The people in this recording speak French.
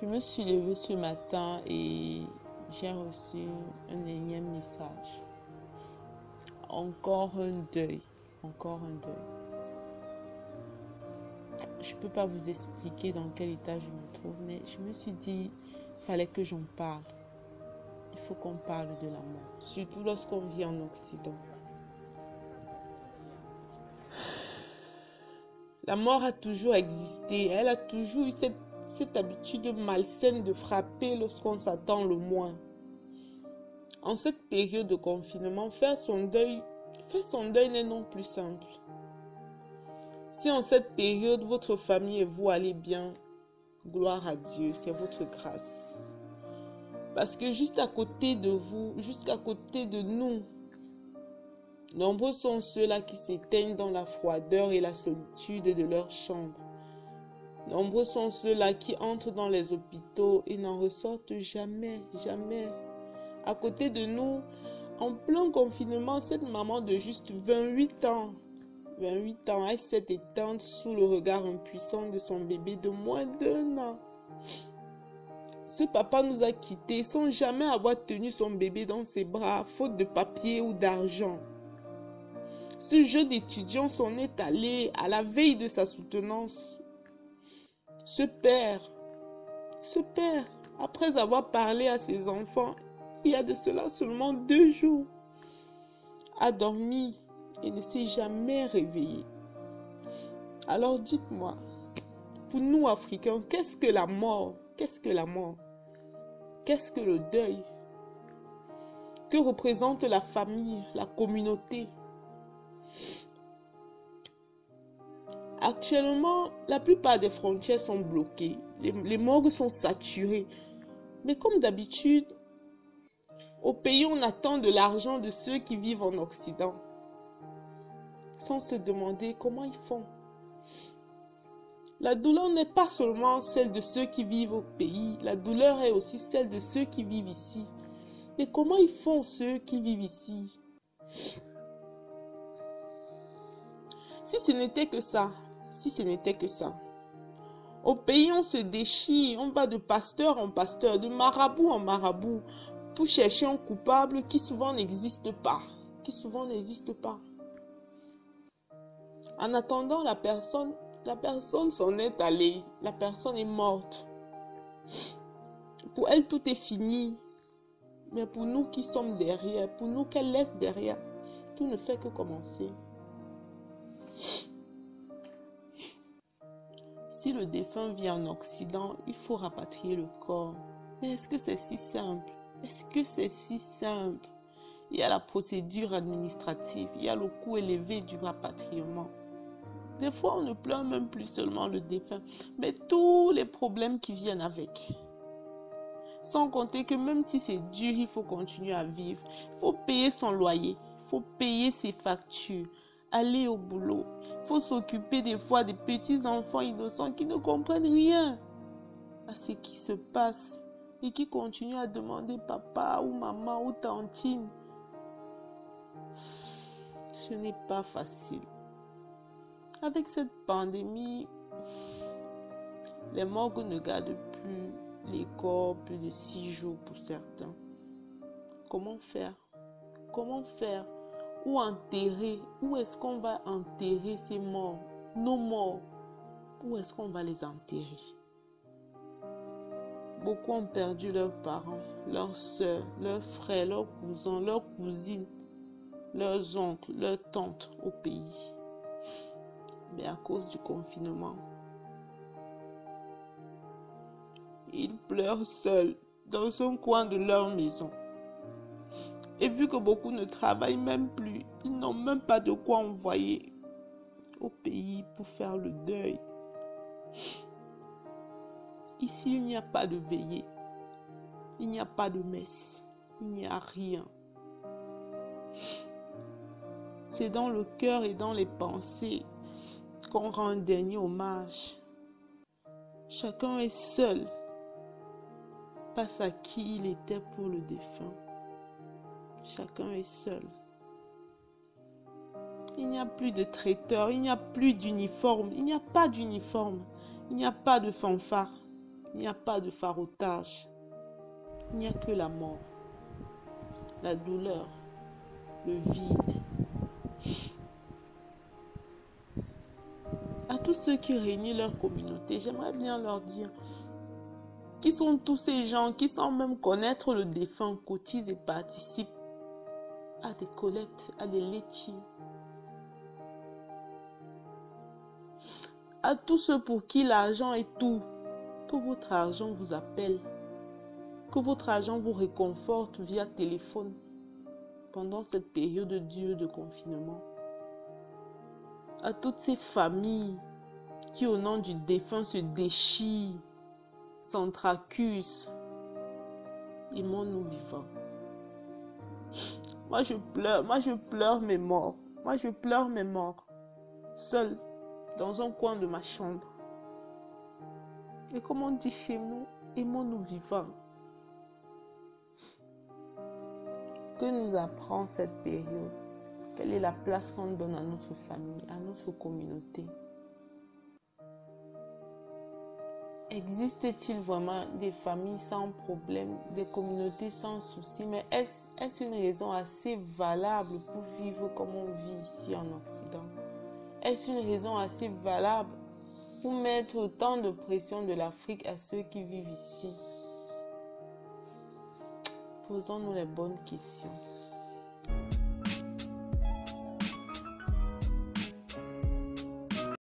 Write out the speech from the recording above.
Je me suis levée ce matin et j'ai reçu un énième message. Encore un deuil, encore un deuil. Je ne peux pas vous expliquer dans quel état je me trouve, mais je me suis dit, il fallait que j'en parle. Il faut qu'on parle de la mort, surtout lorsqu'on vit en Occident. La mort a toujours existé, elle a toujours eu cette habitude malsaine de frapper lorsqu'on s'attend le moins. En cette période de confinement, faire son deuil n'est non plus simple. Si en cette période, votre famille et vous allez bien, gloire à Dieu, c'est votre grâce. Parce que juste à côté de vous, jusqu'à côté de nous, nombreux sont ceux-là qui s'éteignent dans la froideur et la solitude de leur chambre. Nombreux sont ceux-là qui entrent dans les hôpitaux et n'en ressortent jamais, jamais. À côté de nous, en plein confinement, cette maman de juste 28 ans, elle s'est éteinte sous le regard impuissant de son bébé de moins d'1 an. Ce papa nous a quittés sans jamais avoir tenu son bébé dans ses bras, faute de papier ou d'argent. Ce jeune étudiant s'en est allé à la veille de sa soutenance. Ce père, après avoir parlé à ses enfants, il y a de cela seulement 2 jours, a dormi et ne s'est jamais réveillé. Alors dites-moi, pour nous Africains, qu'est-ce que la mort? Qu'est-ce que la mort? Qu'est-ce que le deuil? Que représente la famille, la communauté? Actuellement, la plupart des frontières sont bloquées. Les morgues sont saturées. Mais comme d'habitude, au pays, on attend de l'argent de ceux qui vivent en Occident, sans se demander comment ils font. La douleur n'est pas seulement celle de ceux qui vivent au pays, la douleur est aussi celle de ceux qui vivent ici. Mais comment ils font ceux qui vivent ici? Si ce n'était que ça, au pays on se déchire, on va de pasteur en pasteur, de marabout en marabout, pour chercher un coupable qui souvent n'existe pas, En attendant, la personne s'en est allée, la personne est morte. Pour elle, tout est fini. Mais pour nous qui sommes derrière, pour nous qu'elle laisse derrière, tout ne fait que commencer. Si le défunt vit en Occident, il faut rapatrier le corps. Mais est-ce que c'est si simple? Il y a la procédure administrative, il y a le coût élevé du rapatriement. Des fois, on ne pleure même plus seulement le défunt, mais tous les problèmes qui viennent avec. Sans compter que même si c'est dur, il faut continuer à vivre. Il faut payer son loyer, il faut payer ses factures, aller au boulot. Il faut s'occuper des fois des petits enfants innocents qui ne comprennent rien à ce qui se passe et qui continuent à demander papa ou maman ou tantine. Ce n'est pas facile. Avec cette pandémie, les morgues ne gardent plus les corps plus de 6 jours pour certains. Comment faire? Où enterrer? Où est-ce qu'on va enterrer ces morts? Nos morts, où est-ce qu'on va les enterrer? Beaucoup ont perdu leurs parents, leurs soeurs, leurs frères, leurs cousins, leurs cousines, leurs oncles, leurs tantes au pays. Mais à cause du confinement, ils pleurent seuls dans un coin de leur maison. Et vu que beaucoup ne travaillent même plus, ils n'ont même pas de quoi envoyer au pays pour faire le deuil. Ici, il n'y a pas de veillée, il n'y a pas de messe, il n'y a rien. C'est dans le cœur et dans les pensées qu'on rend un dernier hommage. Chacun est seul face à qui il était pour le défunt. Chacun est seul. Il n'y a plus de traiteur, il n'y a plus d'uniforme, il n'y a pas d'uniforme, il n'y a pas de fanfare. Il n'y a pas de farotage. Il n'y a que la mort, la douleur, le vide. À tous ceux qui réunissent leur communauté, j'aimerais bien leur dire qui sont tous ces gens qui, sans même connaître le défunt, cotisent et participent à des collectes, à des laitiers. À tous ceux pour qui l'argent est tout, que votre argent vous appelle, que votre argent vous réconforte via téléphone pendant cette période dure de confinement. À toutes ces familles qui, au nom du défunt, se déchirent, s'entr'accusent, aimons-nous vivants. Moi je pleure mes morts. Moi je pleure mes morts, seul, dans un coin de ma chambre. Et comme on dit chez nous, aimons-nous vivants. Que nous apprend cette période? Quelle est la place qu'on donne à notre famille, à notre communauté? Existe-t-il vraiment des familles sans problème, des communautés sans soucis? Mais est-ce une raison assez valable pour vivre comme on vit ici en Occident? Est-ce une raison assez valable pour mettre autant de pression de l'Afrique à ceux qui vivent ici? Posons-nous les bonnes questions.